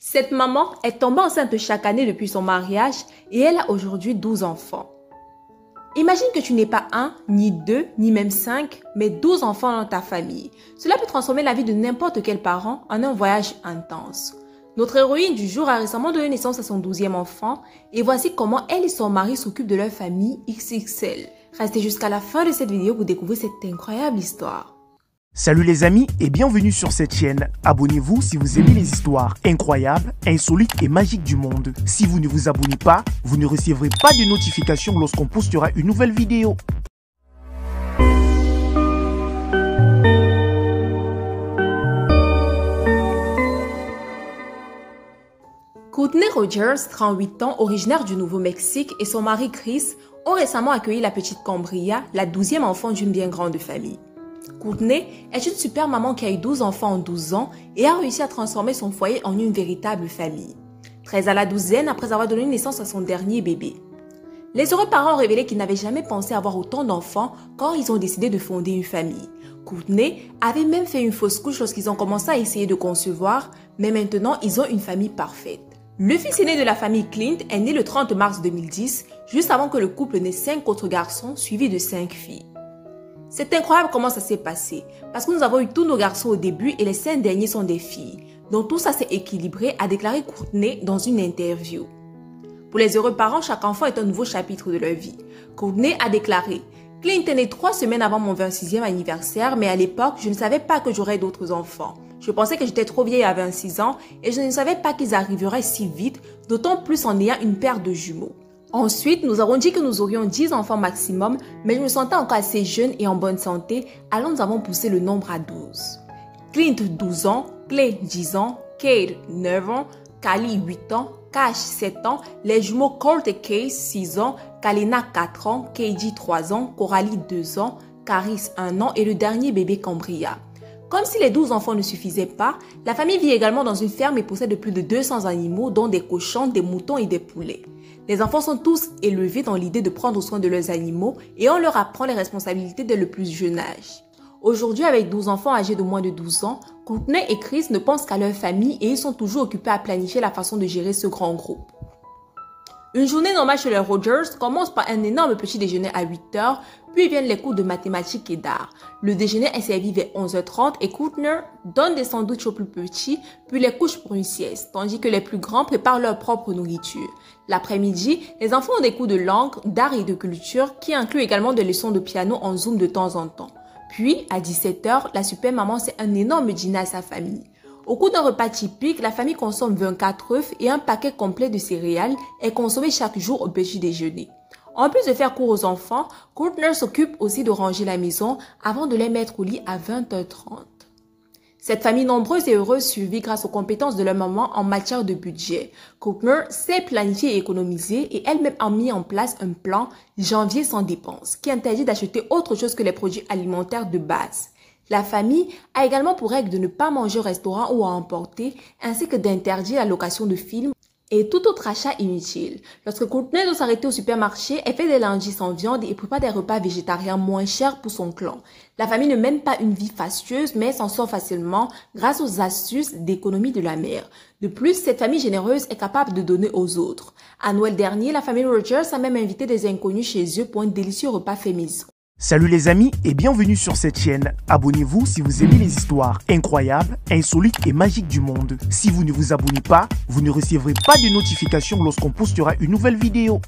Cette maman est tombée enceinte chaque année depuis son mariage et elle a aujourd'hui 12 enfants. Imagine que tu n'es pas un, ni deux, ni même 5, mais 12 enfants dans ta famille. Cela peut transformer la vie de n'importe quel parent en un voyage intense. Notre héroïne du jour a récemment donné naissance à son 12e enfant et voici comment elle et son mari s'occupent de leur famille XXL. Restez jusqu'à la fin de cette vidéo pour découvrir cette incroyable histoire. Salut les amis et bienvenue sur cette chaîne. Abonnez-vous si vous aimez les histoires incroyables, insolites et magiques du monde. Si vous ne vous abonnez pas, vous ne recevrez pas de notifications lorsqu'on postera une nouvelle vidéo. Courtney Rogers, 38 ans, originaire du Nouveau-Mexique, et son mari Chris ont récemment accueilli la petite Cambria, la 12e enfant d'une bien grande famille. Courtney est une super maman qui a eu 12 enfants en 12 ans et a réussi à transformer son foyer en une véritable famille. 13 à la douzaine après avoir donné naissance à son dernier bébé. Les heureux parents ont révélé qu'ils n'avaient jamais pensé avoir autant d'enfants quand ils ont décidé de fonder une famille. Courtney avait même fait une fausse couche lorsqu'ils ont commencé à essayer de concevoir, mais maintenant ils ont une famille parfaite. Le fils aîné de la famille Clint est né le 30 mars 2010, juste avant que le couple n'ait 5 autres garçons suivis de 5 filles. C'est incroyable comment ça s'est passé, parce que nous avons eu tous nos garçons au début et les 5 derniers sont des filles. Donc tout ça s'est équilibré, a déclaré Courtney dans une interview. Pour les heureux parents, chaque enfant est un nouveau chapitre de leur vie. Courtney a déclaré « Clint est né 3 semaines avant mon 26e anniversaire, mais à l'époque, je ne savais pas que j'aurais d'autres enfants. Je pensais que j'étais trop vieille à 26 ans et je ne savais pas qu'ils arriveraient si vite, d'autant plus en ayant une paire de jumeaux. Ensuite, nous avons dit que nous aurions 10 enfants maximum, mais je me sentais encore assez jeune et en bonne santé, alors nous avons poussé le nombre à 12. Clint 12 ans, Clay 10 ans, Cade 9 ans, Kali 8 ans, Cash 7 ans, les jumeaux Colt et Case 6 ans, Kalina 4 ans, KJ 3 ans, Coralie 2 ans, Caris 1 an et le dernier bébé Cambria. Comme si les 12 enfants ne suffisaient pas, la famille vit également dans une ferme et possède plus de 200 animaux, dont des cochons, des moutons et des poulets. Les enfants sont tous élevés dans l'idée de prendre soin de leurs animaux et on leur apprend les responsabilités dès le plus jeune âge. Aujourd'hui, avec 12 enfants âgés de moins de 12 ans, Courtney et Chris ne pensent qu'à leur famille et ils sont toujours occupés à planifier la façon de gérer ce grand groupe. Une journée normale chez les Rogers commence par un énorme petit déjeuner à 8 h, puis viennent les cours de mathématiques et d'art. Le déjeuner est servi vers 11 h 30 et Courtney donne des sandwichs aux plus petits, puis les couche pour une sieste, tandis que les plus grands préparent leur propre nourriture. L'après-midi, les enfants ont des cours de langue, d'art et de culture qui incluent également des leçons de piano en Zoom de temps en temps. Puis, à 17 h, la super maman fait un énorme dîner à sa famille. Au cours d'un repas typique, la famille consomme 24 œufs et un paquet complet de céréales est consommé chaque jour au petit déjeuner. En plus de faire cours aux enfants, Courtney s'occupe aussi de ranger la maison avant de les mettre au lit à 20 h 30. Cette famille nombreuse et heureuse survit grâce aux compétences de leur maman en matière de budget. Courtney sait planifier et économiser et elle-même a mis en place un plan janvier sans dépenses qui interdit d'acheter autre chose que les produits alimentaires de base. La famille a également pour règle de ne pas manger au restaurant ou à emporter, ainsi que d'interdire la location de films et tout autre achat inutile. Lorsque Courtney doit s'arrêter au supermarché, elle fait des lunchs sans viande et prépare des repas végétariens moins chers pour son clan. La famille ne mène pas une vie fastueuse, mais s'en sort facilement grâce aux astuces d'économie de la mère. De plus, cette famille généreuse est capable de donner aux autres. À Noël dernier, la famille Rogers a même invité des inconnus chez eux pour un délicieux repas fait maison. Salut les amis et bienvenue sur cette chaîne. Abonnez-vous si vous aimez les histoires incroyables, insolites et magiques du monde. Si vous ne vous abonnez pas, vous ne recevrez pas de notifications lorsqu'on postera une nouvelle vidéo.